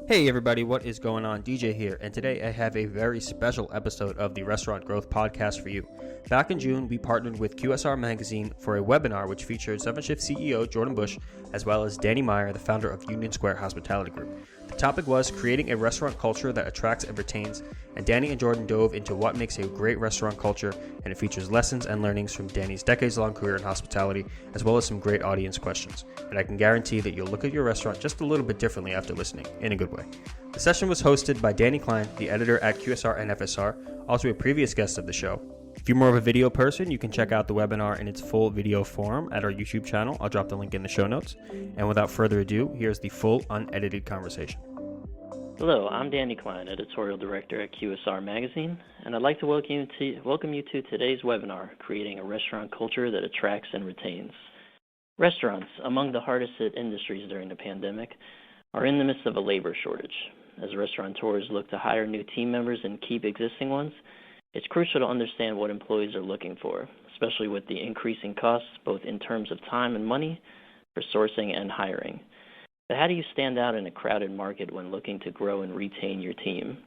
Hey everybody, what is going on? DJ here, and today I have a very special episode of the Restaurant Growth Podcast for you. Back in June, we partnered with QSR Magazine for a webinar which featured 7 Shift CEO Jordan Boesch, as well as Danny Meyer, the founder of Union Square Hospitality Group. The topic was creating a restaurant culture that attracts and retains, and Danny and Jordan dove into what makes a great restaurant culture, and it features lessons and learnings from Danny's decades-long career in hospitality, as well as some great audience questions. And I can guarantee that you'll look at your restaurant just a little bit differently after listening, in a good way. The session was hosted by Danny Klein, the editor at QSR and FSR, also a previous guest of the show. If you're more of a video person, you can check out the webinar in its full video form at our YouTube channel. I'll drop the link in the show notes. And without further ado, here's the full unedited conversation. Hello, I'm Danny Klein, Editorial Director at QSR Magazine, and I'd like to welcome you to today's webinar, Creating a Restaurant Culture that Attracts and Retains. Restaurants, among the hardest hit industries during the pandemic, are in the midst of a labor shortage. As restaurateurs look to hire new team members and keep existing ones, it's crucial to understand what employees are looking for, especially with the increasing costs, both in terms of time and money, for sourcing and hiring. But how do you stand out in a crowded market when looking to grow and retain your team?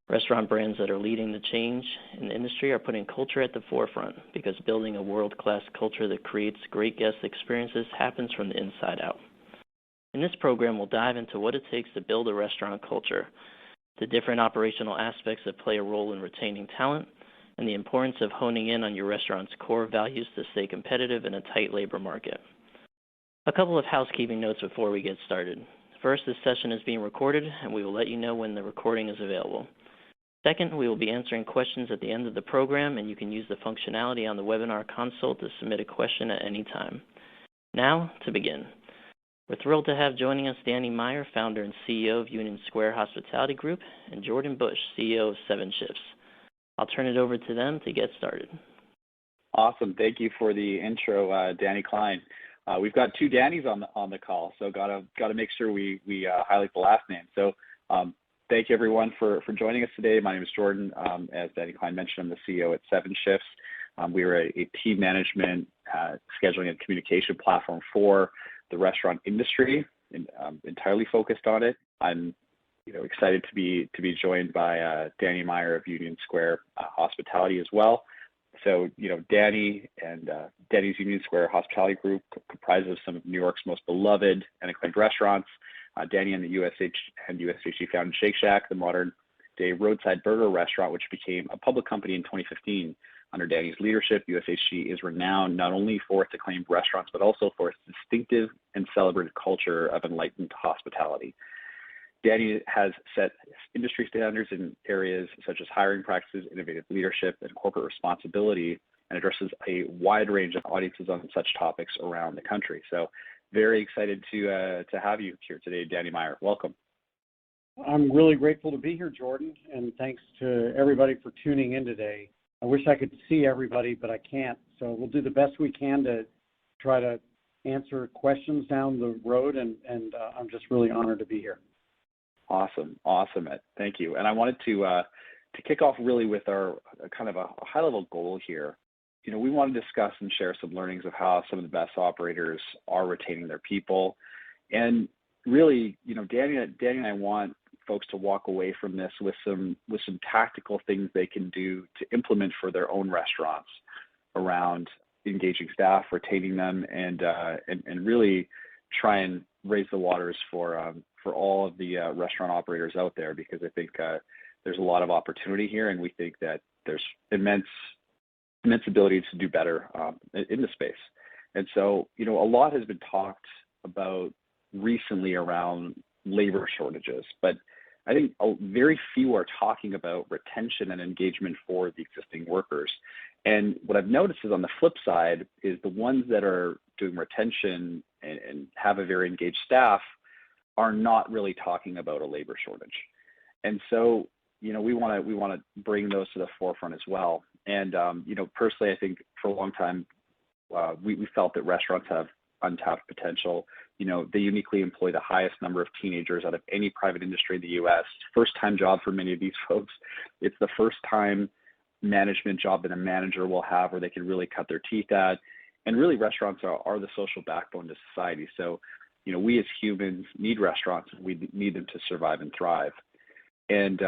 Restaurant brands that are leading the change in the industry are putting culture at the forefront because building a world-class culture that creates great guest experiences happens from the inside out. In this program, we'll dive into what it takes to build a restaurant culture, the different operational aspects that play a role in retaining talent, and the importance of honing in on your restaurant's core values to stay competitive in a tight labor market. A couple of housekeeping notes before we get started. First, this session is being recorded, and we will let you know when the recording is available. Second, we will be answering questions at the end of the program, and you can use the functionality on the webinar console to submit a question at any time. Now, to begin. We're thrilled to have joining us Danny Meyer, founder and CEO of Union Square Hospitality Group, and Jordan Boesch, CEO of 7 Shifts. I'll turn it over to them to get started. Awesome. Thank you for the intro, Danny Klein. We've got two Dannys on the call, so gotta make sure we highlight the last name. So thank you everyone for joining us today. My name is Jordan. As Danny Klein mentioned, I'm the CEO at 7 Shifts. We are a team management, scheduling and communication platform for the restaurant industry, and entirely focused on it. I'm excited to be joined by Danny Meyer of Union Square Hospitality as well. So, Danny and Danny's Union Square Hospitality Group comprises of some of New York's most beloved and acclaimed restaurants. Danny and the USHG founded Shake Shack, the modern-day roadside burger restaurant, which became a public company in 2015. Under Danny's leadership, USHG is renowned not only for its acclaimed restaurants, but also for its distinctive and celebrated culture of enlightened hospitality. Danny has set industry standards in areas such as hiring practices, innovative leadership, and corporate responsibility, and addresses a wide range of audiences on such topics around the country. So very excited to have you here today, Danny Meyer. Welcome. I'm really grateful to be here, Jordan, and thanks to everybody for tuning in today. I wish I could see everybody, but I can't. So we'll do the best we can to try to answer questions down the road, and I'm just really honored to be here. Awesome. Thank you. And I wanted to kick off really with our kind of a high-level goal here. We want to discuss and share some learnings of how some of the best operators are retaining their people. And really, Danny and I want folks to walk away from this with some tactical things they can do to implement for their own restaurants around engaging staff, retaining them, and really try and raise the waters for all of the restaurant operators out there, because I think there's a lot of opportunity here, and we think that there's immense ability to do better in the space. And so, a lot has been talked about recently around labor shortages, but I think very few are talking about retention and engagement for the existing workers. And what I've noticed is on the flip side is the ones that are doing retention and have a very engaged staff are not really talking about a labor shortage. And so, we want to bring those to the forefront as well. And, personally, I think for a long time, we felt that restaurants have untapped potential. They uniquely employ the highest number of teenagers out of any private industry in the U.S. First-time job for many of these folks. It's the first time management job that a manager will have where they can really cut their teeth at. And really, restaurants are the social backbone to society. So we as humans need restaurants, and we need them to survive and thrive. And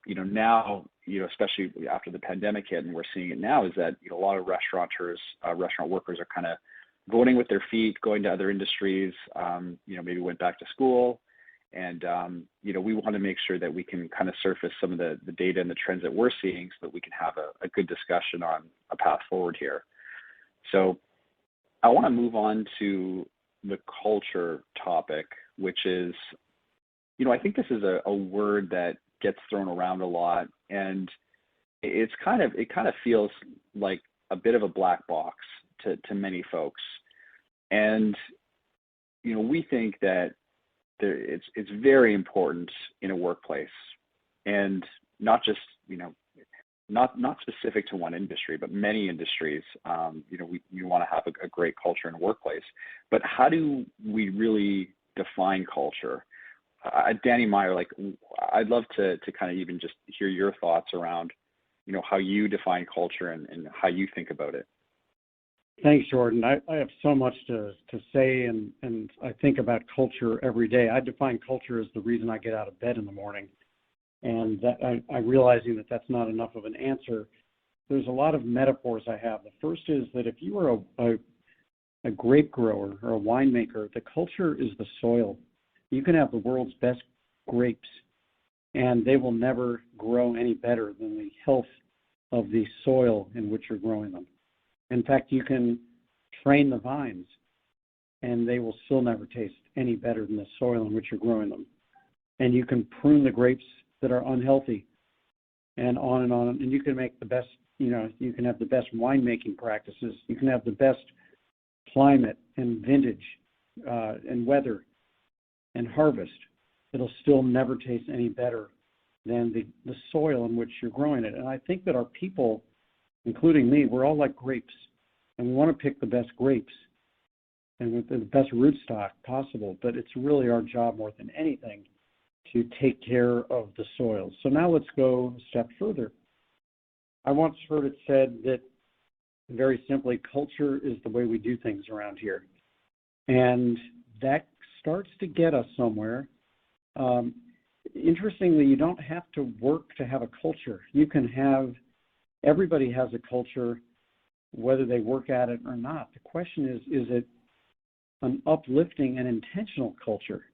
now, especially after the pandemic hit, and we're seeing it now, is that a lot of restaurateurs, restaurant workers are kind of voting with their feet, going to other industries, maybe went back to school. And, we want to make sure that we can kind of surface some of the data and the trends that we're seeing so that we can have a good discussion on a path forward here. So I want to move on to the culture topic, which is, I think this is a word that gets thrown around a lot, and it kind of feels like a bit of a black box to many folks. And, we think that it's very important in a workplace, and not just, not specific to one industry, but many industries. We want to have a great culture in a workplace. But how do we really define culture? Danny Meyer, I'd love to kind of even just hear your thoughts around, how you define culture and how you think about it. Thanks, Jordan. I have so much to say, and I think about culture every day. I define culture as the reason I get out of bed in the morning. And that I'm realizing that that's not enough of an answer. There's a lot of metaphors I have. The first is that if you are a grape grower or a winemaker, the culture is the soil. You can have the world's best grapes, and they will never grow any better than the health of the soil in which you're growing them. In fact, you can train the vines, and they will still never taste any better than the soil in which you're growing them. And you can prune the grapes that are unhealthy, and on and on. And you can make the best, you can have the best winemaking practices. You can have the best climate and vintage and weather and harvest. It'll still never taste any better than the soil in which you're growing it. And I think that our people, including me, we're all like grapes, and we want to pick the best grapes and with the best rootstock possible, but it's really our job more than anything to take care of the soil. So now let's go a step further. I once heard it said that, very simply, culture is the way we do things around here. And that starts to get us somewhere. Interestingly, you don't have to work to have a culture. Everybody has a culture, whether they work at it or not. The question is it an uplifting and intentional culture?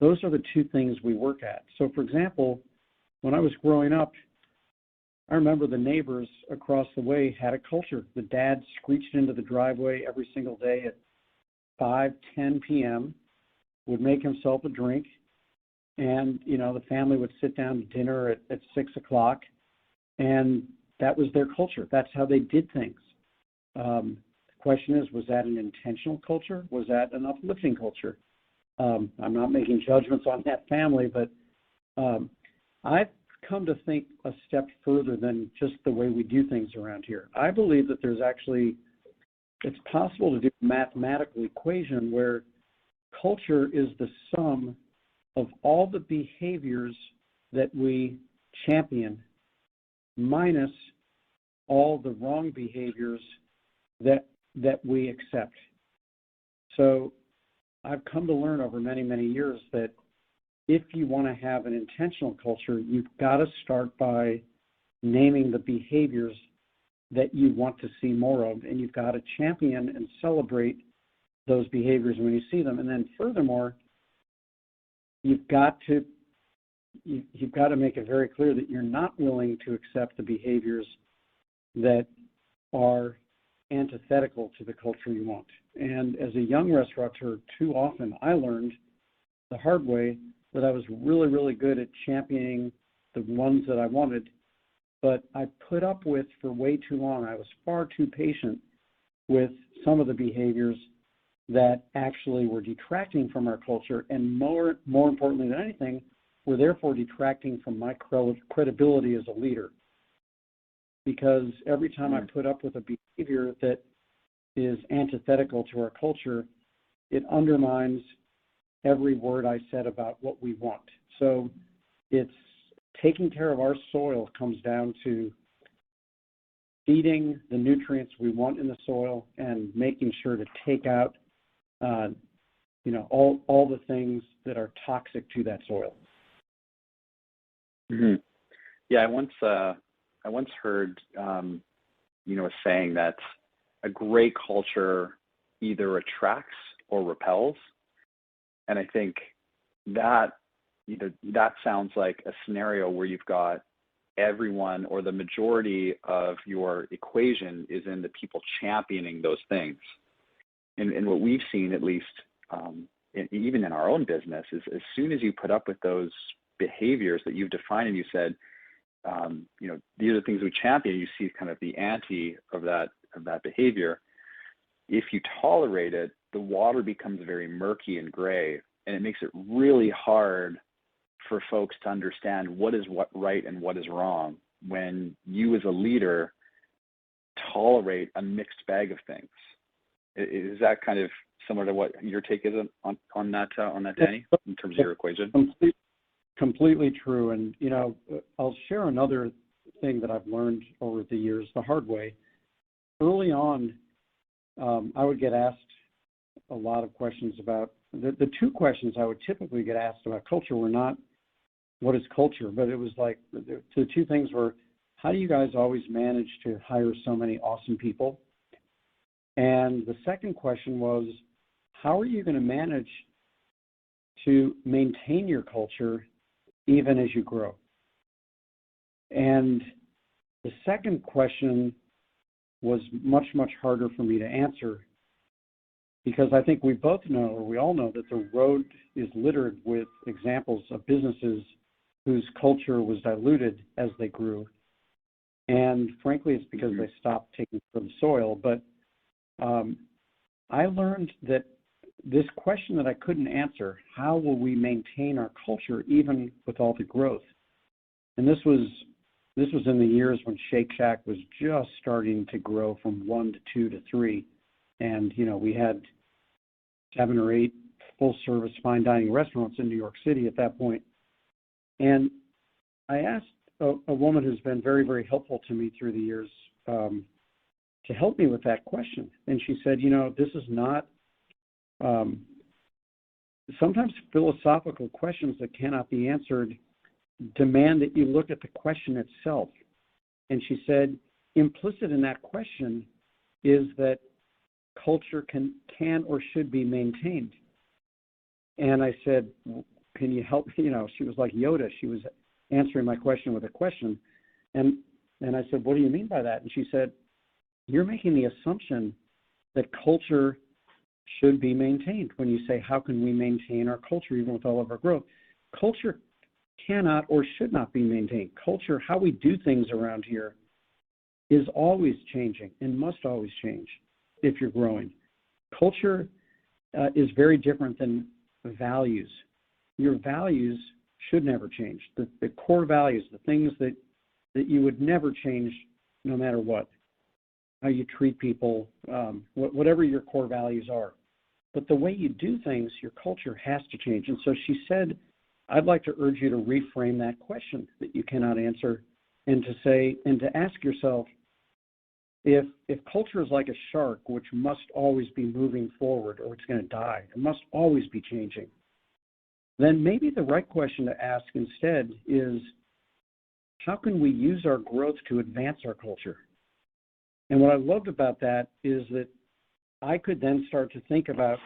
Those are the two things we work at. So, for example, when I was growing up, I remember the neighbors across the way had a culture. The dad screeched into the driveway every single day at 5:10 p.m., would make himself a drink, and, the family would sit down to dinner at 6 o'clock, and that was their culture. That's how they did things. The question is, was that an intentional culture? Was that an uplifting culture? I'm not making judgments on that family, but I've come to think a step further than just the way we do things around here. I believe that it's possible to do a mathematical equation where culture is the sum of all the behaviors that we champion minus all the wrong behaviors that we accept. So I've come to learn over many, many years that if you want to have an intentional culture, you've got to start by naming the behaviors that you want to see more of, and you've got to champion and celebrate those behaviors when you see them. And then furthermore, you've got to make it very clear that you're not willing to accept the behaviors that are antithetical to the culture you want. And as a young restaurateur, too often I learned the hard way that I was really, really good at championing the ones that I wanted, but I put up with for way too long. I was far too patient with some of the behaviors that actually were detracting from our culture, and more importantly than anything, were therefore detracting from my credibility as a leader. Because every time I put up with a behavior that is antithetical to our culture, it undermines every word I said about what we want. So it's taking care of our soil comes down to feeding the nutrients we want in the soil and making sure to take out all the things that are toxic to that soil. Mm-hmm. Yeah, I once heard, a saying that a great culture either attracts or repels, and I think that that sounds like a scenario where you've got everyone or the majority of your equation is in the people championing those things. And what we've seen, at least even in our own business, is as soon as you put up with those behaviors that you've defined and you said, these are the things we champion, you see kind of the anti of that behavior. If you tolerate it, the water becomes very murky and gray, and it makes it really hard for folks to understand what is right and what is wrong when you as a leader tolerate a mixed bag of things. Is that kind of similar to what your take is on that, Danny, in terms of your equation? Completely true. And, I'll share another thing that I've learned over the years the hard way. Early on, I would get asked a lot of questions about, the two questions I would typically get asked about culture were not, what is culture? But it was like, the two things were, how do you guys always manage to hire so many awesome people? And the second question was, how are you going to manage to maintain your culture even as you grow? And the second question was much, much harder for me to answer, because I think we both know, or we all know, that the road is littered with examples of businesses whose culture was diluted as they grew. And frankly, it's because they stopped taking from the soil. But I learned that this question that I couldn't answer, how will we maintain our culture even with all the growth? And this was in the years when Shake Shack was just starting to grow from 1 to 2 to 3. And, we had 7 or 8 full-service fine dining restaurants in New York City at that point. And I asked a woman who's been very, very helpful to me through the years to help me with that question. And she said, this is not, sometimes philosophical questions that cannot be answered demand that you look at the question itself. And she said, implicit in that question is that culture can or should be maintained. And I said, can you help? She was like Yoda. She was answering my question with a question. And I said, what do you mean by that? And she said, you're making the assumption that culture should be maintained when you say, how can we maintain our culture even with all of our growth? Culture cannot or should not be maintained. Culture, how we do things around here, is always changing and must always change if you're growing. Culture is very different than values. Your values should never change. The core values, the things that you would never change no matter what, how you treat people, whatever your core values are. But the way you do things, your culture has to change. And so she said, I'd like to urge you to reframe that question that you cannot answer and to ask yourself, if culture is like a shark, which must always be moving forward or it's going to die, it must always be changing, then maybe the right question to ask instead is, how can we use our growth to advance our culture? And what I loved about that is that I could then start to think about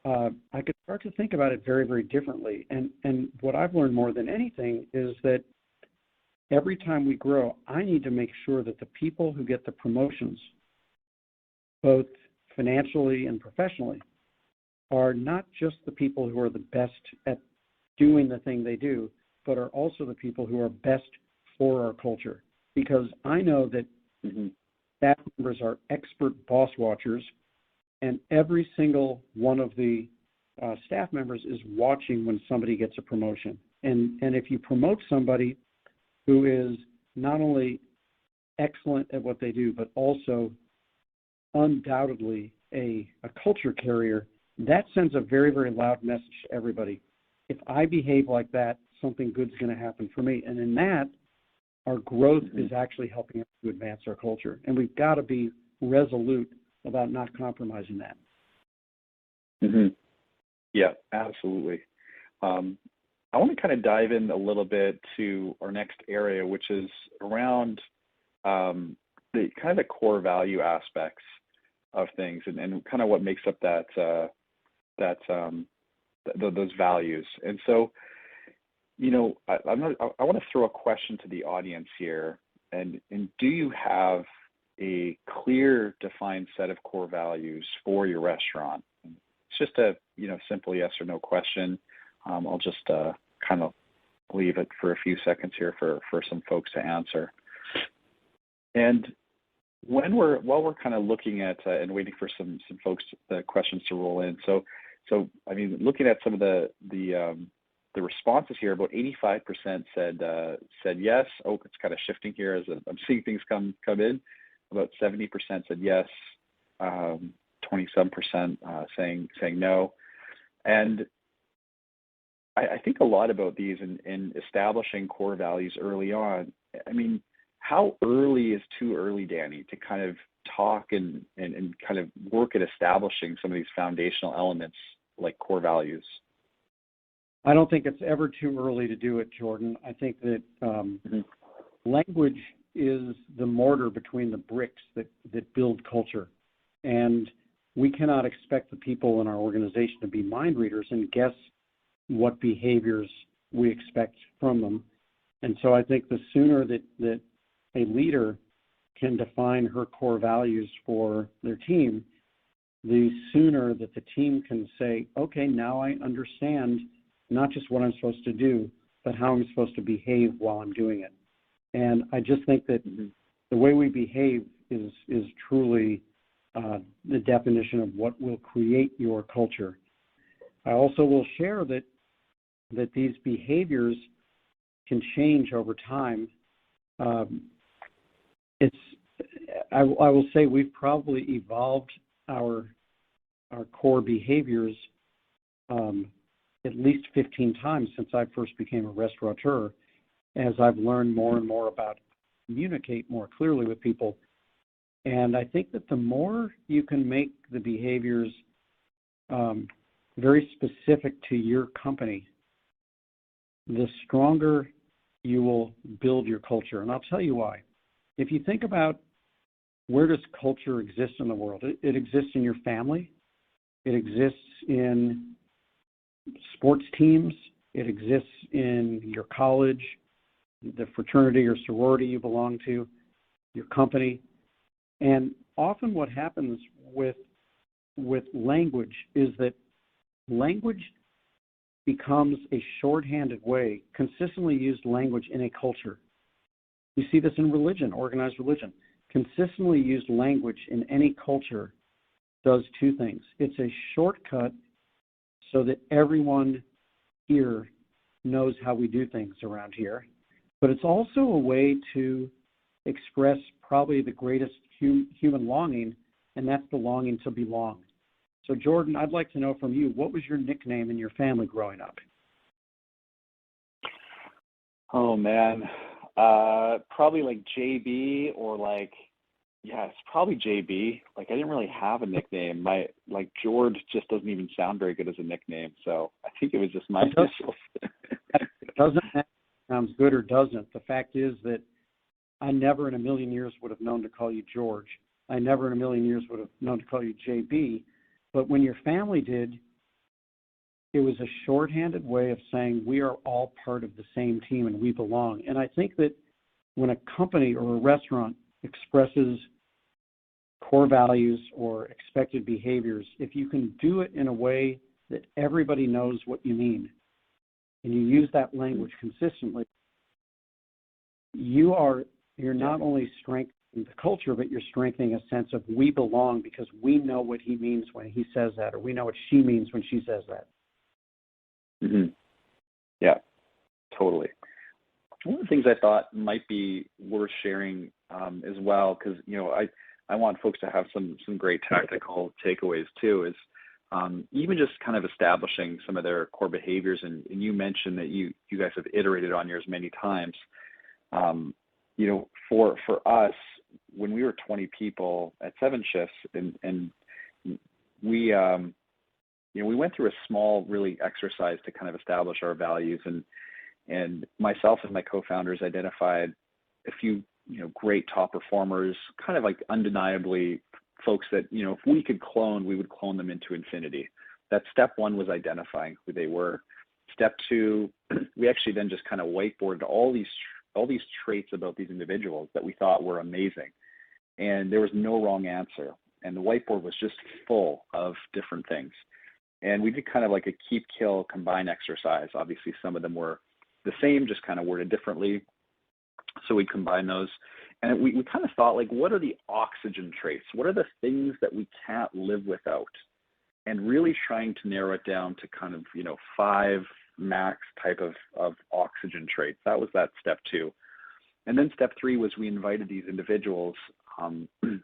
it very, very differently. And what I've learned more than anything is that every time we grow, I need to make sure that the people who get the promotions, both financially and professionally, are not just the people who are the best at doing the thing they do, but are also the people who are best for our culture. Because I know that staff members are expert boss watchers, and every single one of the staff members is watching when somebody gets a promotion. And if you promote somebody who is not only excellent at what they do, but also undoubtedly a culture carrier, that sends a very, very loud message to everybody. If I behave like that, something good's going to happen for me. And in that, our growth is actually helping us to advance our culture. And we've got to be resolute about not compromising that. Yeah, absolutely. I want to kind of dive in a little bit to our next area, which is around the kind of the core value aspects of things, and kind of what makes up those values. And so, I want to throw a question to the audience here, and do you have a clear, defined set of core values for your restaurant? It's just a simple yes or no question. I'll just kind of leave it for a few seconds here for some folks to answer. And while we're kind of looking at and waiting for some folks the questions to roll in. So I mean, looking at some of the responses here, about 85% said yes. Oh, it's kind of shifting here as I'm seeing things come in. About 70% said yes. 27% saying no. And I think a lot about these in establishing core values early on. I mean, how early is too early, Danny, to kind of talk and kind of work at establishing some of these foundational elements like core values? I don't think it's ever too early to do it, Jordan. I think that language is the mortar between the bricks that build culture. And we cannot expect the people in our organization to be mind readers and guess what behaviors we expect from them. And so I think the sooner that a leader can define her core values for their team, the sooner that the team can say, okay, now I understand not just what I'm supposed to do, but how I'm supposed to behave while I'm doing it. And I just think that the way we behave is truly the definition of what will create your culture. I also will share that these behaviors can change over time. I will say we've probably evolved our core behaviors at least 15 times since I first became a restaurateur, as I've learned more and more about communicate more clearly with people. And I think that the more you can make the behaviors very specific to your company, the stronger you will build your culture. And I'll tell you why. If you think about where does culture exist in the world, it exists in your family. It exists in sports teams. It exists in your college, the fraternity or sorority you belong to, your company. And often what happens with language is that language becomes a shorthanded way, consistently used language in a culture. You see this in religion, organized religion. Consistently used language in any culture does two things. It's a shortcut so that everyone here knows how we do things around here, but it's also a way to express probably the greatest human longing, and that's the longing to belong. So, Jordan, I'd like to know from you, what was your nickname in your family growing up? Oh, man. Probably like JB or it's probably JB. I didn't really have a nickname. George just doesn't even sound very good as a nickname. So I think it was just my initials. It doesn't matter if it sounds good or doesn't. The fact is that I never in a million years would have known to call you George. I never in a million years would have known to call you JB. But when your family did, it was a shorthanded way of saying we are all part of the same team and we belong. And I think that when a company or a restaurant expresses core values or expected behaviors, if you can do it in a way that everybody knows what you mean, and you use that language consistently, you're not only strengthening the culture, but you're strengthening a sense of we belong because we know what he means when he says that, or we know what she means when she says that. Mm-hmm. Yeah, totally. One of the things I thought might be worth sharing as well, because I want folks to have some great tactical takeaways too, is even just kind of establishing some of their core behaviors. And you mentioned that you guys have iterated on yours many times. For us, when we were 20 people at 7 shifts, and we we went through a small, really exercise to kind of establish our values, and myself and my co-founders identified a few, great top performers, kind of like undeniably folks that, if we could clone, we would clone them into infinity. That step one was identifying who they were. Step two, we actually then just kind of whiteboarded all these traits about these individuals that we thought were amazing. And there was no wrong answer. And the whiteboard was just full of different things. And we did kind of like a keep, kill, combine exercise. Obviously, some of them were the same, just kind of worded differently. So we combine those. And we kind of thought, like, what are the oxygen traits? What are the things that we can't live without? And really trying to narrow it down to kind of, 5 max type of oxygen traits. That was that step 2. And then step 3 was we invited these individuals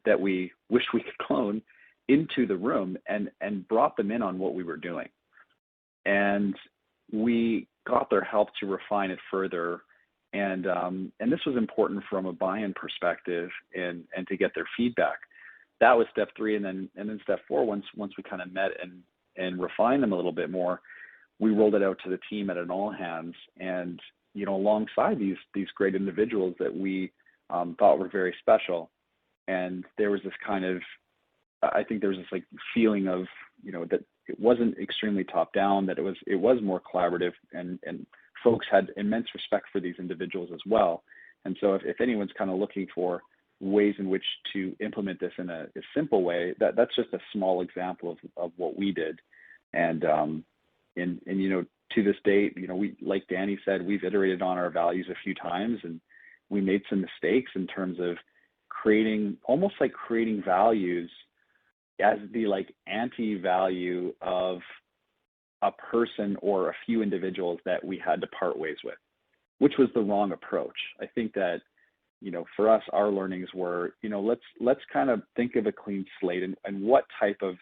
that we wished we could clone into the room and brought them in on what we were doing. And we got their help to refine it further. And this was important from a buy-in perspective and to get their feedback. That was step 3. And then step 4, once we kind of met and refined them a little bit more, we rolled it out to the team at an all hands. And, alongside these great individuals that we thought were very special. And there was this kind of, I think there was this like feeling of, that it wasn't extremely top down, that it was more collaborative, and folks had immense respect for these individuals as well. And so if anyone's kind of looking for ways in which to implement this in a simple way, that's just a small example of what we did. And to this date, we, like Danny said, we've iterated on our values a few times, and we made some mistakes in terms of creating values as the like anti-value of a person or a few individuals that we had to part ways with, which was the wrong approach. I think that, for us, our learnings were, let's kind of think of a clean slate and what type of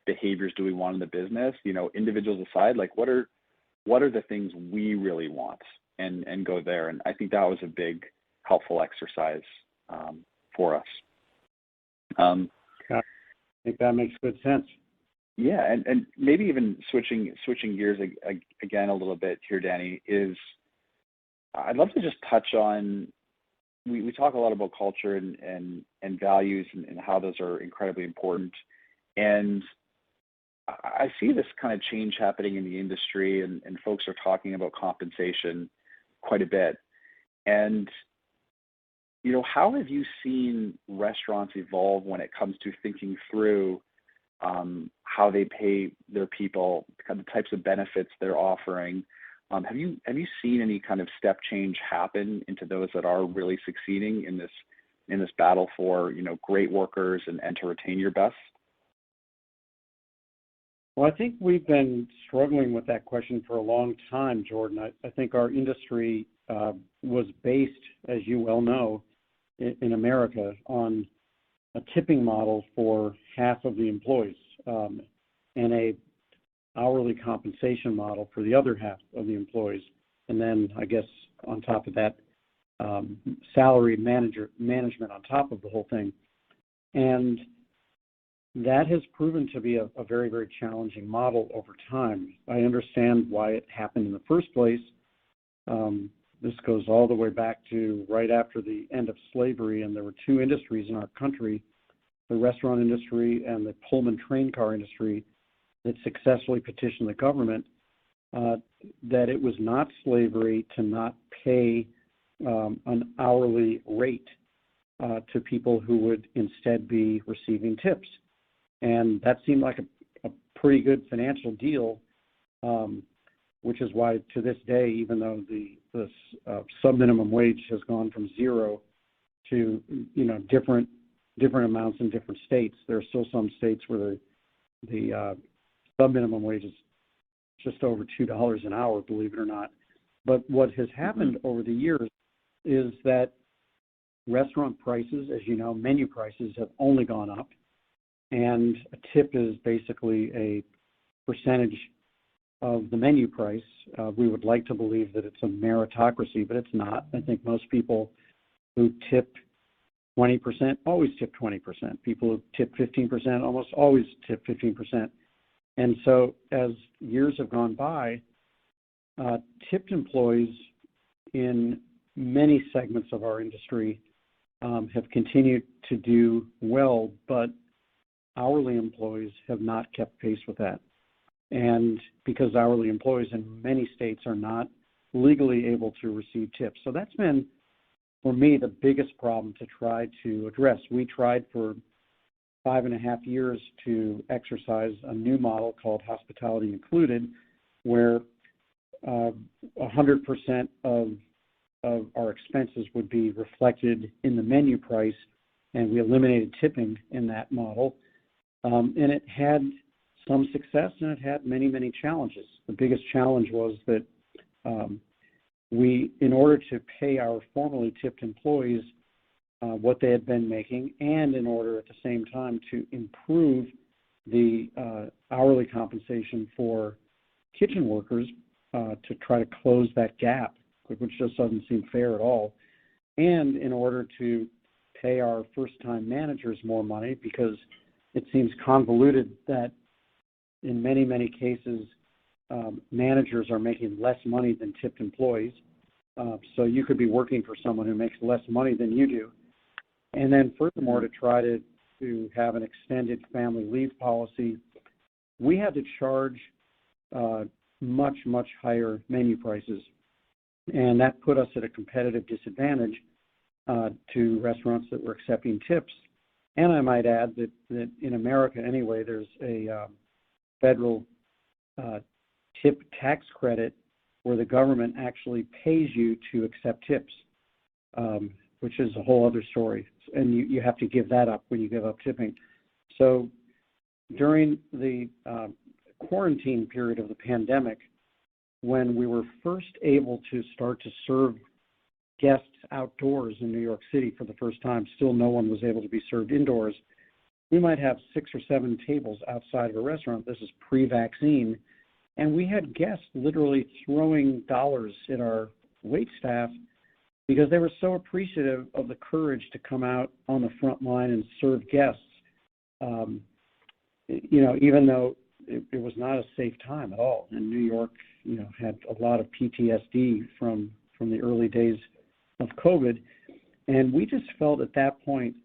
behaviors do we want in the business, individuals aside, like what are the things we really want, and go there. And I think that was a big helpful exercise for us. I think that makes good sense. Yeah, and maybe even switching gears again a little bit here, Danny, is I'd love to just touch on, we talk a lot about culture and values and how those are incredibly important. And I see this kind of change happening in the industry, and folks are talking about compensation quite a bit. And how have you seen restaurants evolve when it comes to thinking through how they pay their people, kind of the types of benefits they're offering? Have you seen any kind of step change happen into those that are really succeeding in this battle for great workers and to retain your best? Well, I think we've been struggling with that question for a long time, Jordan. I think our industry was based, as you well know, in America on a tipping model for half of the employees and a hourly compensation model for the other half of the employees. And then I guess on top of that, salary management on top of the whole thing. And that has proven to be a very, very challenging model over time. I understand why it happened in the first place. This goes all the way back to right after the end of slavery, and there were 2 industries in our country, the restaurant industry and the Pullman train car industry, that successfully petitioned the government that it was not slavery to not pay an hourly rate to people who would instead be receiving tips. And that seemed like a pretty good financial deal, which is why to this day, even though the sub-minimum wage has gone from 0 to different amounts in different states, there are still some states where the sub-minimum wage is just over $2 an hour, believe it or not. But what has happened over the years is that restaurant prices, as you know, menu prices have only gone up, and a tip is basically a percentage of the menu price. We would like to believe that it's a meritocracy, but it's not. I think most people who tip 20% always tip 20%. People who tip 15% almost always tip 15%. And so as years have gone by, tipped employees in many segments of our industry have continued to do well, but hourly employees have not kept pace with that. And because hourly employees in many states are not legally able to receive tips. So that's been, for me, the biggest problem to try to address. We tried for 5.5 years to exercise a new model called Hospitality Included, where 100% of our expenses would be reflected in the menu price, and we eliminated tipping in that model. And it had some success, and it had many, many challenges. The biggest challenge was that we, in order to pay our formerly tipped employees what they had been making, and in order at the same time to improve the hourly compensation for kitchen workers to try to close that gap, which just doesn't seem fair at all, and in order to pay our first-time managers more money, because it seems convoluted that in many, many cases, managers are making less money than tipped employees. So you could be working for someone who makes less money than you do. And then furthermore, to try to have an extended family leave policy, we had to charge much, much higher menu prices. And that put us at a competitive disadvantage to restaurants that were accepting tips. And I might add that in America anyway, there's a federal tip tax credit where the government actually pays you to accept tips, which is a whole other story. And you have to give that up when you give up tipping. So during the quarantine period of the pandemic, when we were first able to start to serve guests outdoors in New York City for the first time, still no one was able to be served indoors. We might have 6 or 7 tables outside of a restaurant. This is pre-vaccine. And we had guests literally throwing dollars at our wait staff because they were so appreciative of the courage to come out on the front line and serve guests. Even though it was not a safe time at all. And New York, had a lot of PTSD from the early days of COVID. And we just felt at that point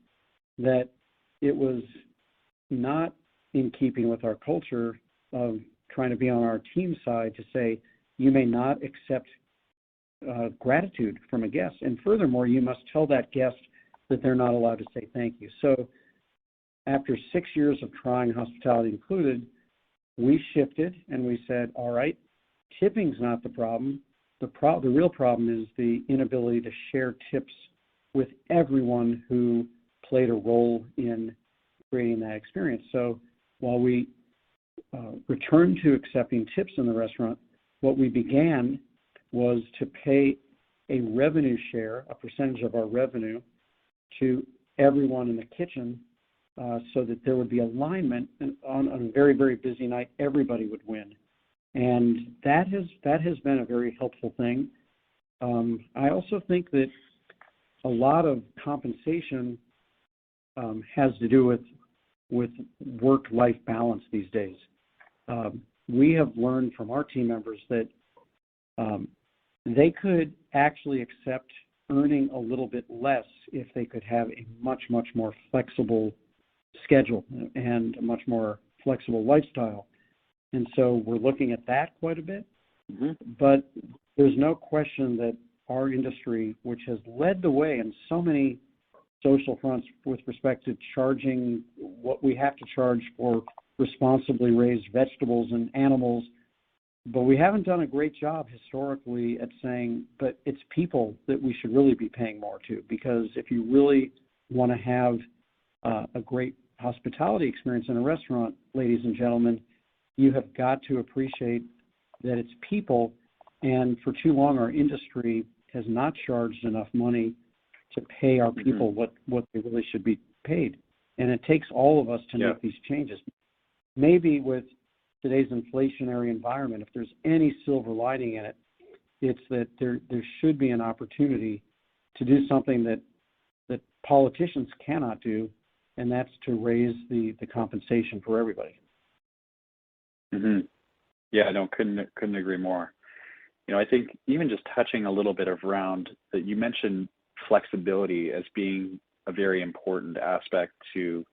that it was not in keeping with our culture of trying to be on our team side to say, you may not accept gratitude from a guest. And furthermore, you must tell that guest that they're not allowed to say thank you. So after 6 years of trying Hospitality Included, we shifted and we said, all right, tipping's not the problem. The real problem is the inability to share tips with everyone who played a role in creating that experience. So while we returned to accepting tips in the restaurant, what we began was to pay a revenue share, a percentage of our revenue, to everyone in the kitchen so that there would be alignment, and on a very, very busy night, everybody would win. And that has been a very helpful thing. I also think that a lot of compensation has to do with work-life balance these days. We have learned from our team members that they could actually accept earning a little bit less if they could have a much, much more flexible schedule and a much more flexible lifestyle. And so we're looking at that quite a bit. Mm-hmm. But there's no question that our industry, which has led the way in so many social fronts with respect to charging what we have to charge for responsibly raised vegetables and animals, but we haven't done a great job historically at saying, but it's people that we should really be paying more to, because if you really want to have a great hospitality experience in a restaurant, ladies and gentlemen, you have got to appreciate that it's people, and for too long our industry has not charged enough money to pay our people what they really should be paid. And it takes all of us to make these changes. Maybe with today's inflationary environment, if there's any silver lining in it, it's that there should be an opportunity to do something that politicians cannot do, and that's to raise the compensation for everybody. Hmm. Yeah, no, couldn't agree more. I think even just touching a little bit around that, you mentioned flexibility as being a very important aspect to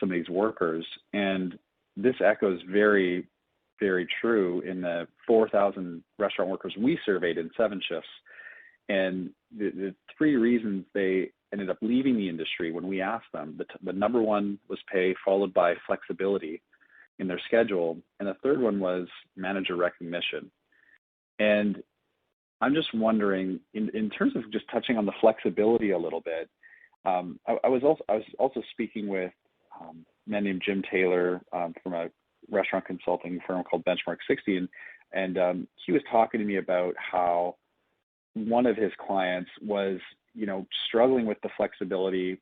some of these workers. And this echoes very, very true in the 4,000 restaurant workers we surveyed in 7 shifts. And the 3 reasons they ended up leaving the industry when we asked them, the number one was pay, followed by flexibility in their schedule. And the third one was manager recognition. And I'm just wondering, in terms of just touching on the flexibility a little bit, I was also speaking with a man named Jim Taylor from a restaurant consulting firm called Benchmark 60, and he was talking to me about how one of his clients was, struggling with the flexibility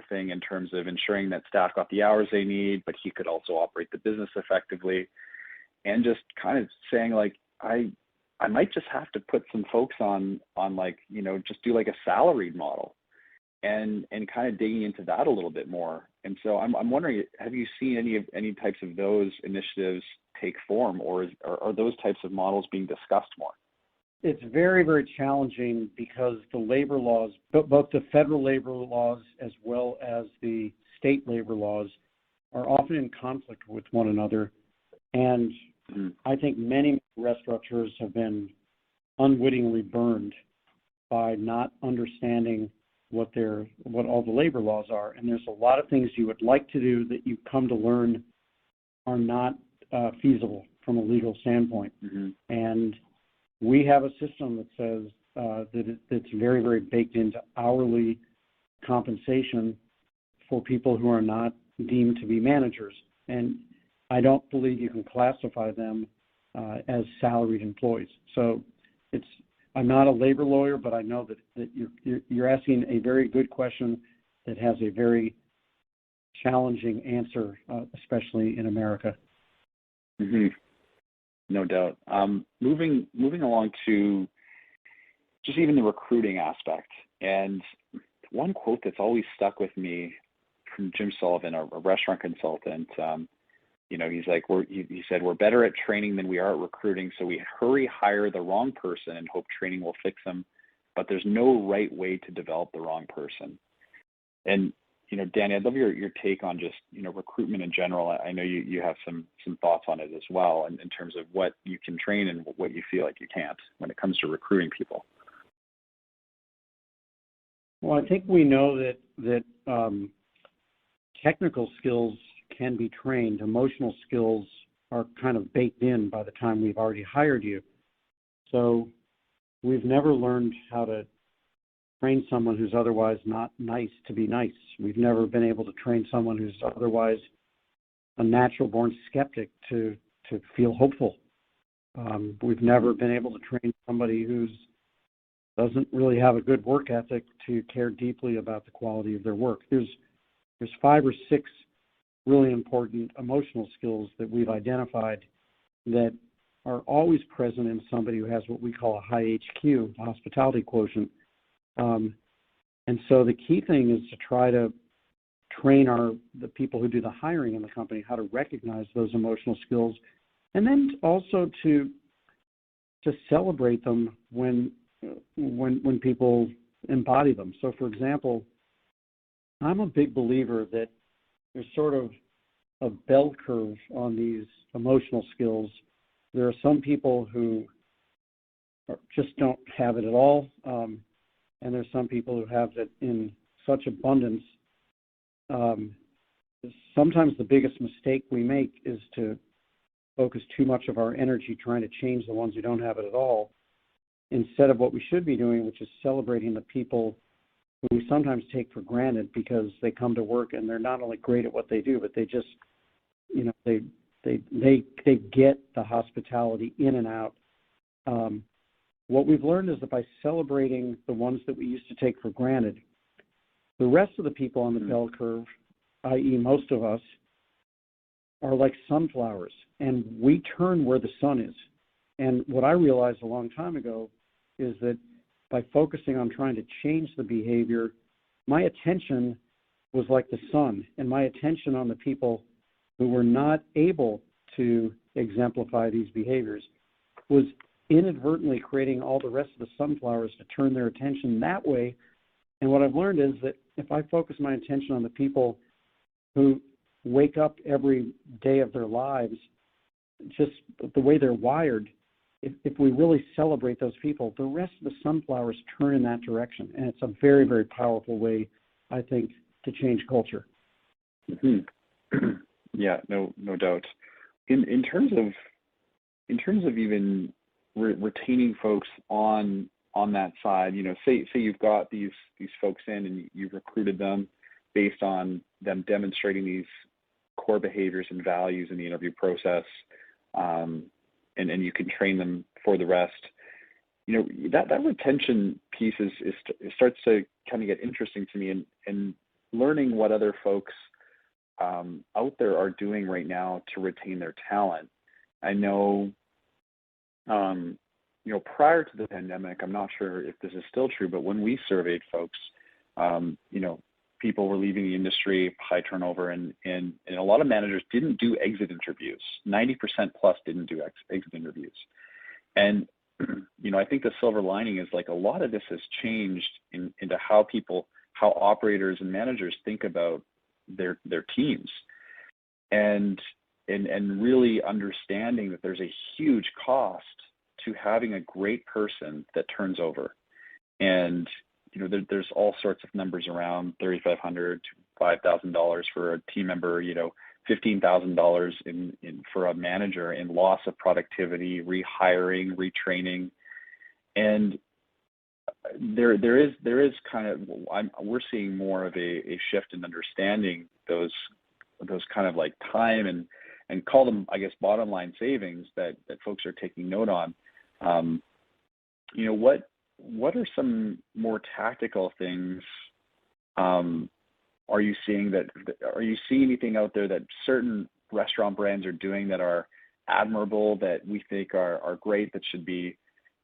thing in terms of ensuring that staff got the hours they need, but he could also operate the business effectively, and just kind of saying like, I might just have to put some folks on like, just do like a salaried model, and kind of digging into that a little bit more. And so I'm wondering, have you seen any types of those initiatives take form, or are those types of models being discussed more? It's very, very challenging because the labor laws, both the federal labor laws as well as the state labor laws, are often in conflict with one another. And I think many restaurateurs have been unwittingly burned by not understanding what all the labor laws are. And there's a lot of things you would like to do that you come to learn are not feasible from a legal standpoint. Mm-hmm. And we have a system that says that's very, very baked into hourly compensation for people who are not deemed to be managers. And I don't believe you can classify them as salaried employees. So I'm not a labor lawyer, but I know that you're asking a very good question that has a very challenging answer, especially in America. Mm-hmm. No doubt. Moving along to just even the recruiting aspect. And one quote that's always stuck with me from Jim Sullivan, a restaurant consultant, he's like, he said, we're better at training than we are at recruiting, so we hire the wrong person and hope training will fix them, but there's no right way to develop the wrong person. And, Danny, I'd love your take on just, recruitment in general. I know you have some thoughts on it as well, in terms of what you can train and what you feel like you can't when it comes to recruiting people. Well, I think we know that technical skills can be trained. Emotional skills are kind of baked in by the time we've already hired you. So we've never learned how to train someone who's otherwise not nice to be nice. We've never been able to train someone who's otherwise a natural-born skeptic to feel hopeful. We've never been able to train somebody who doesn't really have a good work ethic to care deeply about the quality of their work. There's 5 or 6 really important emotional skills that we've identified that are always present in somebody who has what we call a high HQ, hospitality quotient. And so the key thing is to try to train the people who do the hiring in the company how to recognize those emotional skills, and then also to celebrate them when people embody them. So, for example, I'm a big believer that there's sort of a bell curve on these emotional skills. There are some people who just don't have it at all, and there's some people who have it in such abundance. Sometimes the biggest mistake we make is to focus too much of our energy trying to change the ones who don't have it at all, instead of what we should be doing, which is celebrating the people who we sometimes take for granted because they come to work and they're not only great at what they do, but they just, they get the hospitality in and out. What we've learned is that by celebrating the ones that we used to take for granted, the rest of the people on the bell curve, i.e. most of us, are like sunflowers, and we turn where the sun is. And what I realized a long time ago is that by focusing on trying to change the behavior, my attention was like the sun, and my attention on the people who were not able to exemplify these behaviors, was inadvertently creating all the rest of the sunflowers to turn their attention that way. And what I've learned is that if I focus my attention on the people who wake up every day of their lives just the way they're wired, if we really celebrate those people, the rest of the sunflowers turn in that direction. And it's a very, very powerful way, I think, to change culture. Mm-hmm. Yeah, no doubt. In terms of even retaining folks on that side, say you've got these folks in and you've recruited them based on them demonstrating these core behaviors and values in the interview process, and you can train them for the rest. That retention piece it starts to kind of get interesting to me, and learning what other folks out there are doing right now to retain their talent. I know, prior to the pandemic, I'm not sure if this is still true, but when we surveyed folks, people were leaving the industry, high turnover, and a lot of managers didn't do exit interviews. 90% plus didn't do exit interviews. And, I think the silver lining is like a lot of this has changed into how operators and managers think about their teams, and really understanding that there's a huge cost to having a great person that turns over. And there's all sorts of numbers around $3,500 to $5,000 for a team member, $15,000 for a manager in loss of productivity, rehiring, retraining. And there is kind of, we're seeing more of a shift in understanding those kind of like time and call them, I guess, bottom line savings that folks are taking note on. What are some more tactical things are you seeing are you seeing anything out there that certain restaurant brands are doing that are admirable, that we think are great, that should be,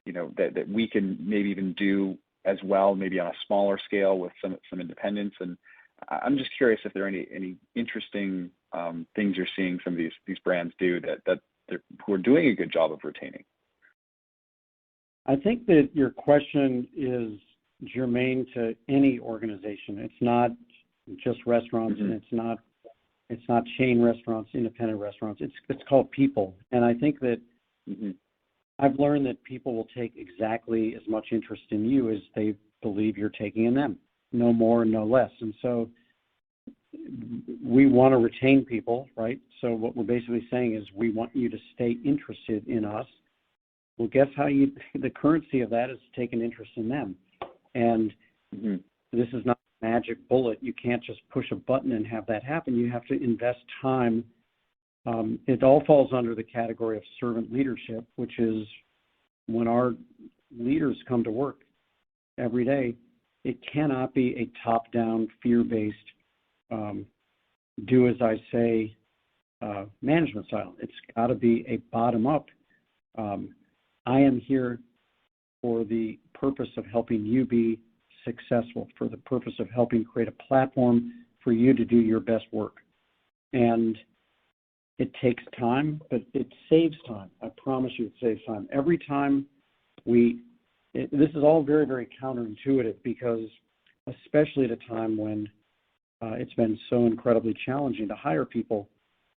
that we can maybe even do as well, maybe on a smaller scale with some independence? And I'm just curious if there are any interesting things you're seeing some of these brands do who are doing a good job of retaining. I think that your question is germane to any organization. It's not just restaurants, mm-hmm. and it's not chain restaurants, independent restaurants. It's called people. And I think that mm-hmm. I've learned that people will take exactly as much interest in you as they believe you're taking in them, no more, no less. And so we want to retain people, right? So what we're basically saying is we want you to stay interested in us. Well, guess how the currency of that is to take an interest in them. And mm-hmm. this is not a magic bullet. You can't just push a button and have that happen. You have to invest time. It all falls under the category of servant leadership, which is when our leaders come to work every day, it cannot be a top-down, fear-based, do as I say management style. It's got to be a bottom-up. I am here for the purpose of helping you be successful, for the purpose of helping create a platform for you to do your best work. And it takes time, but it saves time. I promise you it saves time. Every time this is all very, very counterintuitive, because especially at a time when it's been so incredibly challenging to hire people,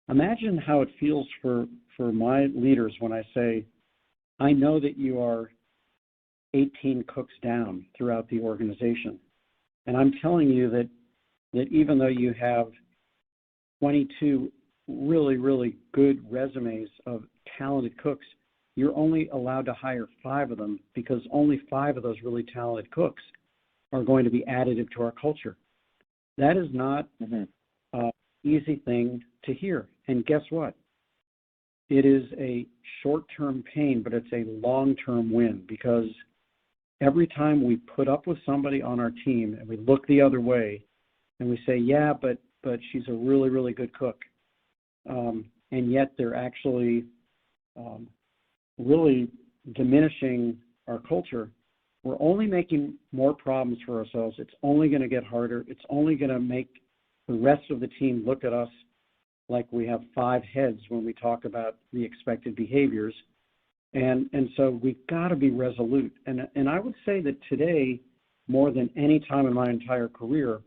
imagine how it feels for my leaders when I say, I know that you are 18 cooks down throughout the organization. And I'm telling you that even though you have 22 really, really good resumes of talented cooks, you're only allowed to hire 5 of them, because only 5 of those really talented cooks are going to be additive to our culture. That is not mm-hmm. an easy thing to hear. And guess what? It is a short-term pain, but it's a long-term win, because every time we put up with somebody on our team and we look the other way and we say, yeah, but she's a really, really good cook, and yet they're actually really diminishing our culture, we're only making more problems for ourselves. It's only going to get harder. It's only going to make the rest of the team look at us like we have 5 heads when we talk about the expected behaviors. And so we've got to be resolute. And I would say that today, more than any time in my entire career,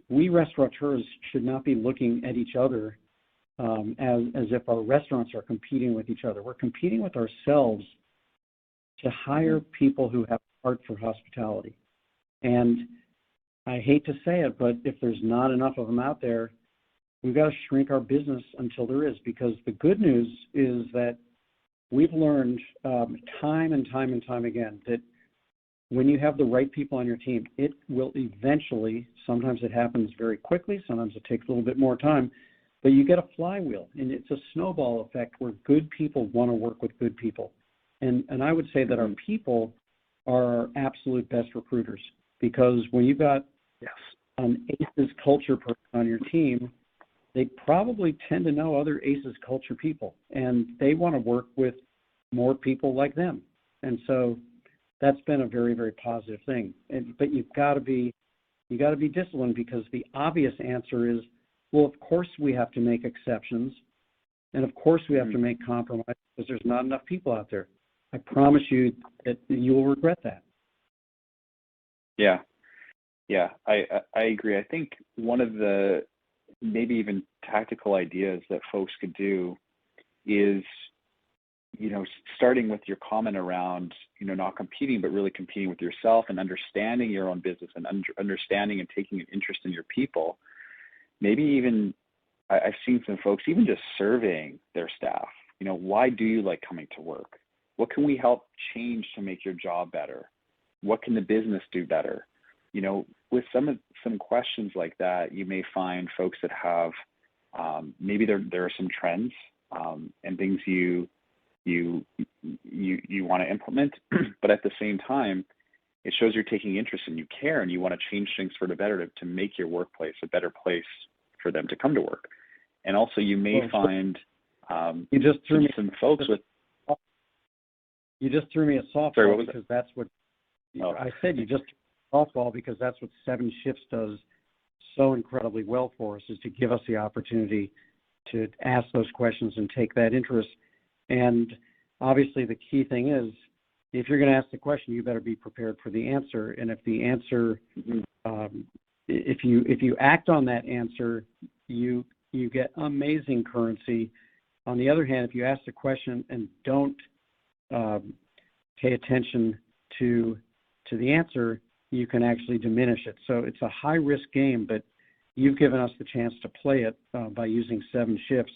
we restaurateurs should not be looking at each other as if our restaurants are competing with each other. We're competing with ourselves to hire people who have a heart for hospitality. And I hate to say it, but if there's not enough of them out there, we've got to shrink our business until there is, because the good news is that we've learned time and time again that when you have the right people on your team, it will eventually, sometimes it happens very quickly, sometimes it takes a little bit more time, but you get a flywheel, and it's a snowball effect where good people want to work with good people. And I would say that our people are our absolute best recruiters, because when you've got an ACES culture person on your team, they probably tend to know other ACES culture people, and they want to work with more people like them. And so that's been a very, very positive thing. But you've got to be disciplined, because the obvious answer is, well, of course we have to make exceptions, and of course we have to make compromises because there's not enough people out there. I promise you that you will regret that. Yeah, I agree. I think one of the maybe even tactical ideas that folks could do is, starting with your comment around, not competing, but really competing with yourself and understanding your own business and understanding and taking an interest in your people. Maybe even, I've seen some folks even just surveying their staff. Why do you like coming to work? What can we help change to make your job better? What can the business do better? With some questions like that, you may find folks that have maybe there are some trends and things you want to implement, but at the same time, it shows you're taking interest and you care and you want to change things for the better to make your workplace a better place for them to come to work. And also, you may find you just threw some folks with. You just threw me a softball. Sorry, what was because it? That's what I said. You just threw me a softball because that's what 7 Shifts does so incredibly well for us, is to give us the opportunity to ask those questions and take that interest. And obviously, the key thing is, if you're going to ask the question, you better be prepared for the answer. And if the answer, if you act on that answer, you get amazing currency. On the other hand, if you ask the question and don't pay attention to the answer, you can actually diminish it. So it's a high-risk game, but you've given us the chance to play it by using 7 Shifts,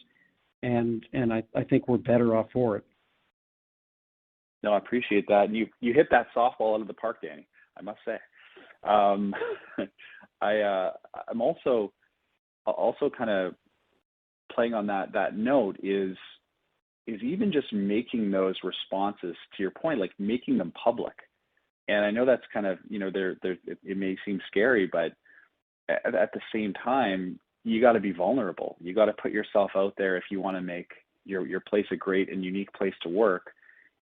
and I think we're better off for it. No, I appreciate that. And you hit that softball out of the park, Danny, I must say. I'm also kind of playing on that note is even just making those responses, to your point, like making them public. And I know that's kind of, it may seem scary, but at the same time, you got to be vulnerable. You got to put yourself out there if you want to make your place a great and unique place to work.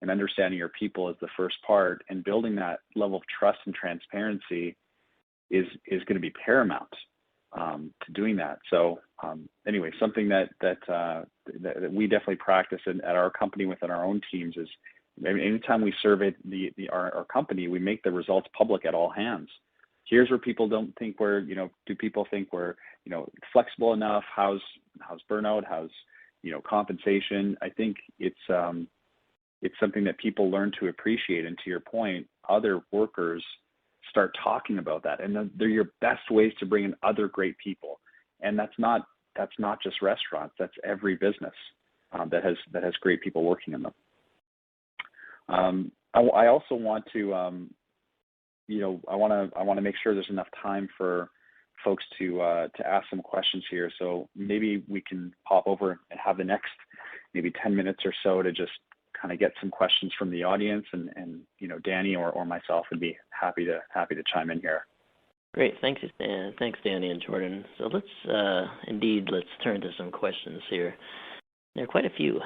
And understanding your people is the first part, and building that level of trust and transparency is going to be paramount to doing that. So anyway, something that we definitely practice at our company within our own teams is, anytime we survey our company, we make the results public at all hands. Here's where people don't think we're, do people think we're, flexible enough? How's burnout? How's, compensation? I think it's something that people learn to appreciate. And to your point, other workers start talking about that, and they're your best ways to bring in other great people. And that's not just restaurants. That's every business that has great people working in them. I also want to, I want to make sure there's enough time for folks to ask some questions here. So maybe we can pop over and have the next maybe 10 minutes or so to just kind of get some questions from the audience, and Danny or myself would be happy to chime in here. Great, thanks Danny and Jordan. So let's turn to some questions here. There are quite a few.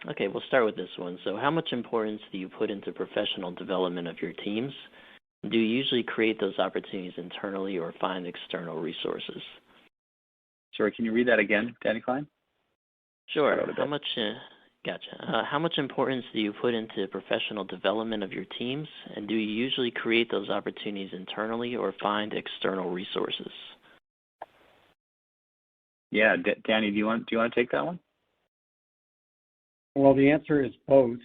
Okay, we'll start with this one. So how much importance do you put into professional development of your teams? Do you usually create those opportunities internally or find external resources? Sorry, can you read that again, Danny Klein? Sure. How much importance do you put into professional development of your teams, and do you usually create those opportunities internally or find external resources? Yeah, Danny, do you want to take that one? Well, the answer is both.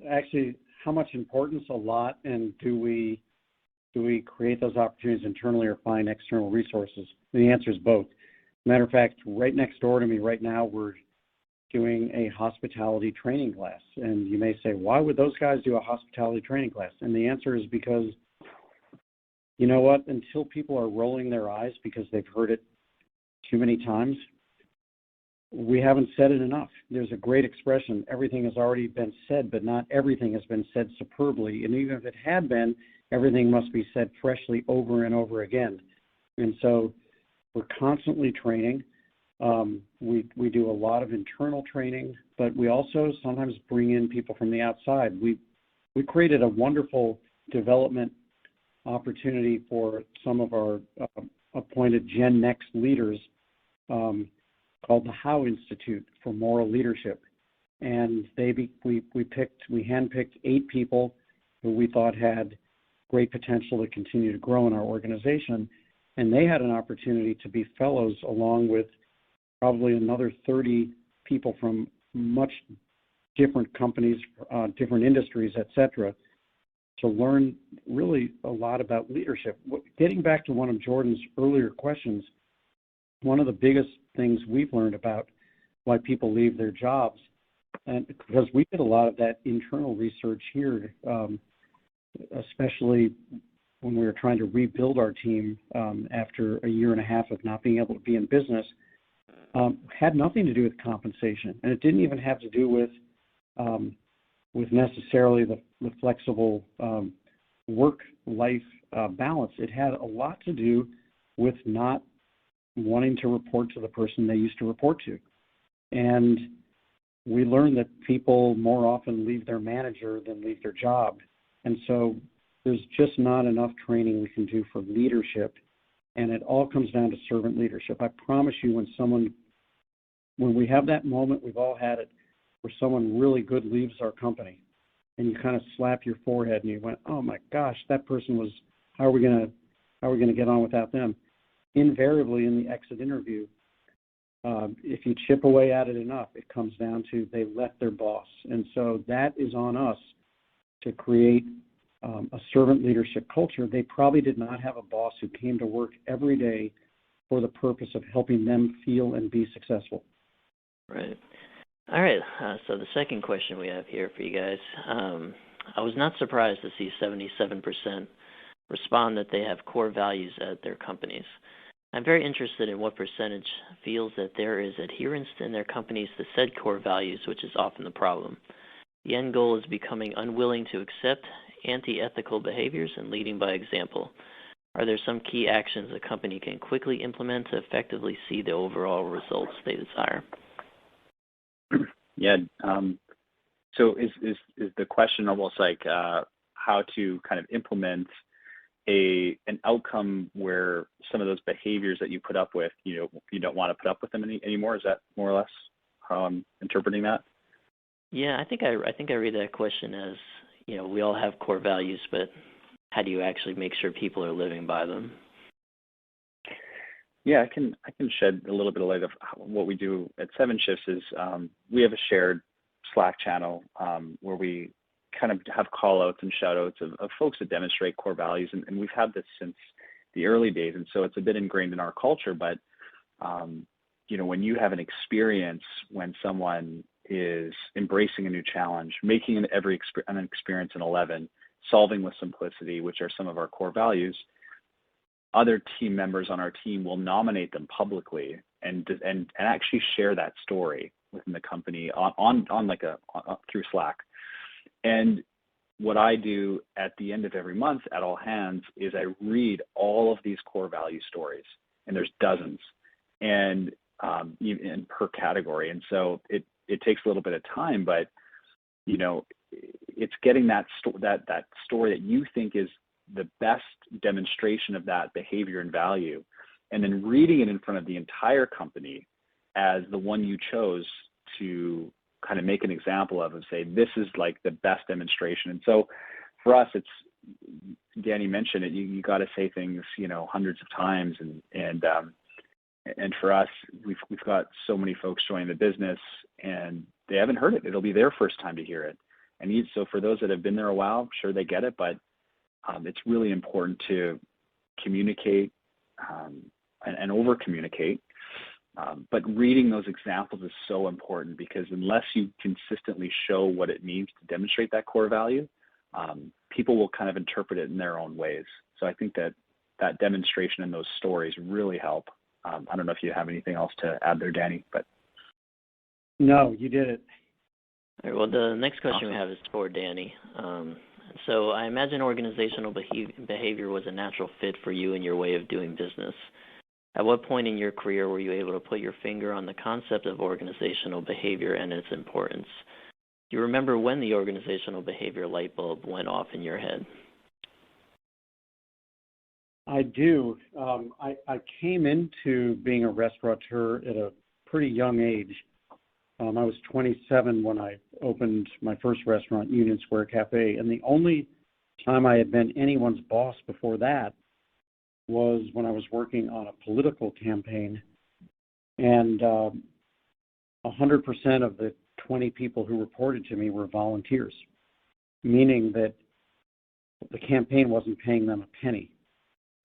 Actually, how much importance? A lot. And do we create those opportunities internally or find external resources? The answer is both. Matter of fact, right next door to me right now, we're doing a hospitality training class. And you may say, why would those guys do a hospitality training class? And the answer is because, you know what, until people are rolling their eyes because they've heard it too many times, we haven't said it enough. There's a great expression, everything has already been said, but not everything has been said superbly. And even if it had been, everything must be said freshly over and over again. And so we're constantly training. We do a lot of internal training, but we also sometimes bring in people from the outside. We created a wonderful development opportunity for some of our appointed Gen Next leaders called the How Institute for Moral Leadership. And we handpicked 8 people who we thought had great potential to continue to grow in our organization. And they had an opportunity to be fellows along with probably another 30 people from much different companies, different industries, et cetera, to learn really a lot about leadership. Getting back to one of Jordan's earlier questions, one of the biggest things we've learned about why people leave their jobs, and because we did a lot of that internal research here, especially when we were trying to rebuild our team after a year and a half of not being able to be in business, had nothing to do with compensation, and it didn't even have to do with necessarily the flexible work-life balance. It had a lot to do with not wanting to report to the person they used to report to. And we learned that people more often leave their manager than leave their job. And so there's just not enough training we can do for leadership. And it all comes down to servant leadership. I promise you, when we have that moment, we've all had it, where someone really good leaves our company, and you kind of slap your forehead and you went, oh my gosh, that person was, how are we going to get on without them? Invariably in the exit interview, if you chip away at it enough, it comes down to they left their boss. And so that is on us to create a servant leadership culture. They probably did not have a boss who came to work every day for the purpose of helping them feel and be successful. Right. All right. So the second question we have here for you guys, I was not surprised to see 77% respond that they have core values at their companies. I'm very interested in what percentage feels that there is adherence in their companies to said core values, which is often the problem. The end goal is becoming unwilling to accept anti-ethical behaviors and leading by example. Are there some key actions a company can quickly implement to effectively see the overall results they desire? Yeah. So is the question almost like how to kind of implement an outcome where some of those behaviors that you put up with, you don't want to put up with them anymore? Is that more or less how I'm interpreting that? Yeah, I think I read that question as, we all have core values, but how do you actually make sure people are living by them? Yeah, I can shed a little bit of light of what we do at Seven Shifts is we have a shared Slack channel where we kind of have call outs and shout outs of folks that demonstrate core values. And we've had this since the early days. And so it's a bit ingrained in our culture, but when you have an experience when someone is embracing a new challenge, making an experience an 11, solving with simplicity, which are some of our core values, other team members on our team will nominate them publicly and actually share that story within the company on through Slack. And what I do at the end of every month at all hands is I read all of these core value stories, and there's dozens, and even per category. And so it takes a little bit of time, but it's getting that story that you think is the best demonstration of that behavior and value and then reading it in front of the entire company as the one you chose to kind of make an example of and say, this is like the best demonstration. And so for us, it's, Danny mentioned it, you got to say things, hundreds of times. And for us, we've got so many folks joining the business and they haven't heard it. It'll be their first time to hear it. And so for those that have been there a while, I'm sure they get it, but it's really important to communicate and over communicate. But reading those examples is so important, because unless you consistently show what it means to demonstrate that core value, people will kind of interpret it in their own ways. So I think that demonstration and those stories really help. I don't know if you have anything else to add there, Danny, but. No, you did it. All right, well, the next question we have is for Danny. So I imagine organizational behavior was a natural fit for you and your way of doing business. At what point in your career were you able to put your finger on the concept of organizational behavior and its importance? Do you remember when the organizational behavior light bulb went off in your head? I do. I came into being a restaurateur at a pretty young age. I was 27 when I opened my first restaurant, Union Square Cafe, and the only time I had been anyone's boss before that was when I was working on a political campaign, and 100% of the 20 people who reported to me were volunteers, meaning that the campaign wasn't paying them a penny.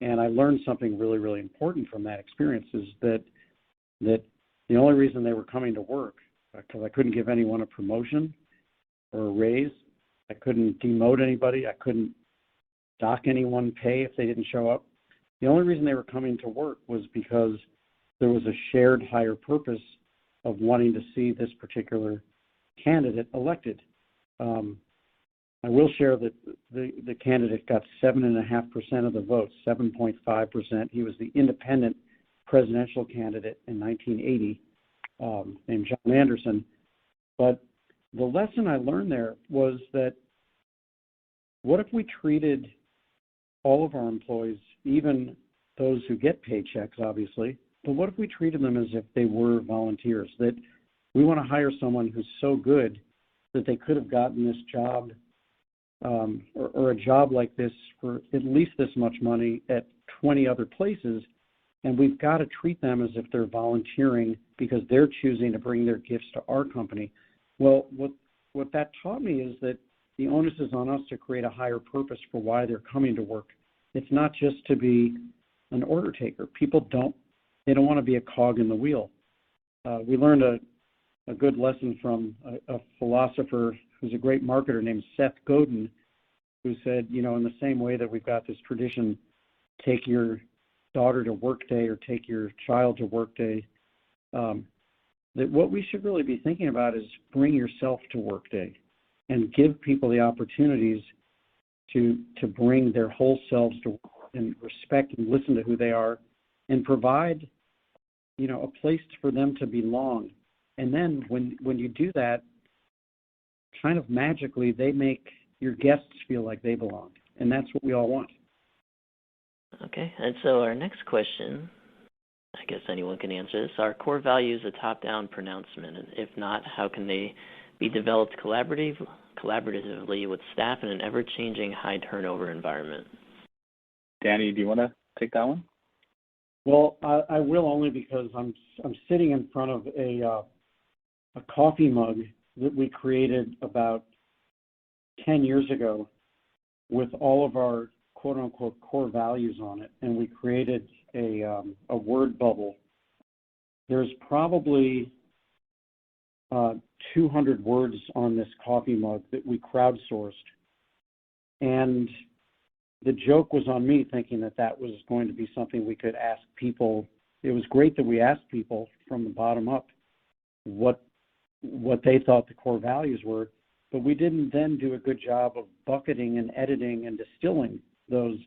And I learned something really, really important from that experience, is that the only reason they were coming to work, because I couldn't give anyone a promotion or a raise, I couldn't demote anybody, I couldn't dock anyone pay if they didn't show up. The only reason they were coming to work was because there was a shared higher purpose of wanting to see this particular candidate elected. I will share that the candidate got 7.5% of the votes, 7.5%. He was the independent presidential candidate in 1980, named John Anderson. But the lesson I learned there was that what if we treated all of our employees, even those who get paychecks, obviously, but what if we treated them as if they were volunteers, that we want to hire someone who's so good that they could have gotten this job or a job like this for at least this much money at 20 other places, and we've got to treat them as if they're volunteering because they're choosing to bring their gifts to our company. Well, what that taught me is that the onus is on us to create a higher purpose for why they're coming to work. It's not just to be an order taker. People don't want to be a cog in the wheel. We learned a good lesson from a philosopher who's a great marketer named Seth Godin, who said, in the same way that we've got this tradition, take your daughter to work day or take your child to work day, that what we should really be thinking about is bring yourself to work day and give people the opportunities to bring their whole selves to work and respect and listen to who they are and provide, a place for them to belong. And then when you do that, kind of magically, they make your guests feel like they belong. And that's what we all want. Okay, and so our next question, I guess anyone can answer this. Are core values a top-down pronouncement? And if not, how can they be developed collaboratively with staff in an ever-changing, high-turnover environment? Danny, do you want to take that one? Well, I will, only because I'm sitting in front of a coffee mug that we created about 10 years ago with all of our quote-unquote core values on it, and we created a word bubble. There's probably 200 words on this coffee mug that we crowdsourced, and the joke was on me thinking that was going to be something we could ask people. It was great that we asked people from the bottom up what they thought the core values were, but we didn't then do a good job of bucketing and editing and distilling those.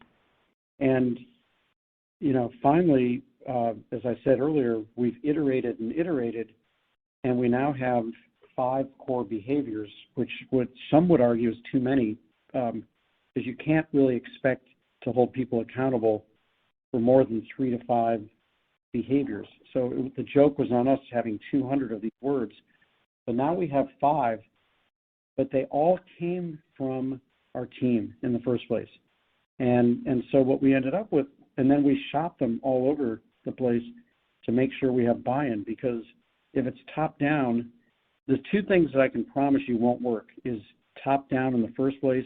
And, finally, as I said earlier, we've iterated and iterated, and we now have 5 core behaviors, which some would argue is too many, because you can't really expect to hold people accountable for more than 3 to 5 behaviors. So the joke was on us having 200 of these words, but now we have 5, but they all came from our team in the first place. And so what we ended up with, and then we shopped them all over the place to make sure we have buy-in, because if it's top down, the 2 things that I can promise you won't work is top down in the first place,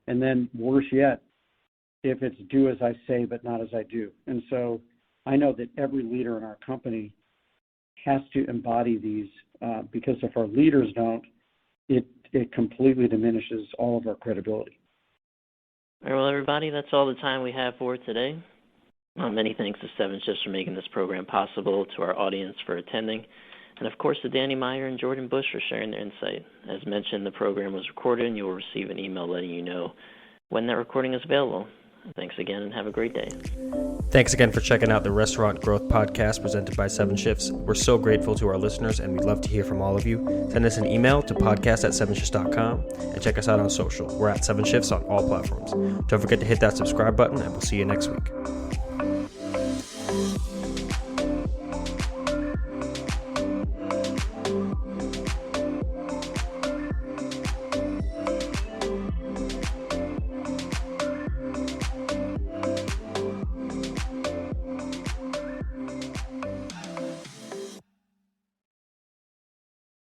and then worse yet, if it's do as I say but not as I do. And so I know that every leader in our company has to embody these, because if our leaders don't, it completely diminishes all of our credibility. All right, well, everybody, that's all the time we have for today. Many thanks to 7 Shifts for making this program possible, to our audience for attending, and of course to Danny Meyer and Jordan Boesch for sharing their insight. As mentioned, the program was recorded, and you will receive an email letting you know when that recording is available. Thanks again, and have a great day. Thanks again for checking out the Restaurant Growth Podcast presented by 7 Shifts. We're so grateful to our listeners, and we'd love to hear from all of you. Send us an email to podcast@7shifts.com and check us out on social. We're at 7 Shifts on all platforms. Don't forget to hit that subscribe button, and we'll see you next week.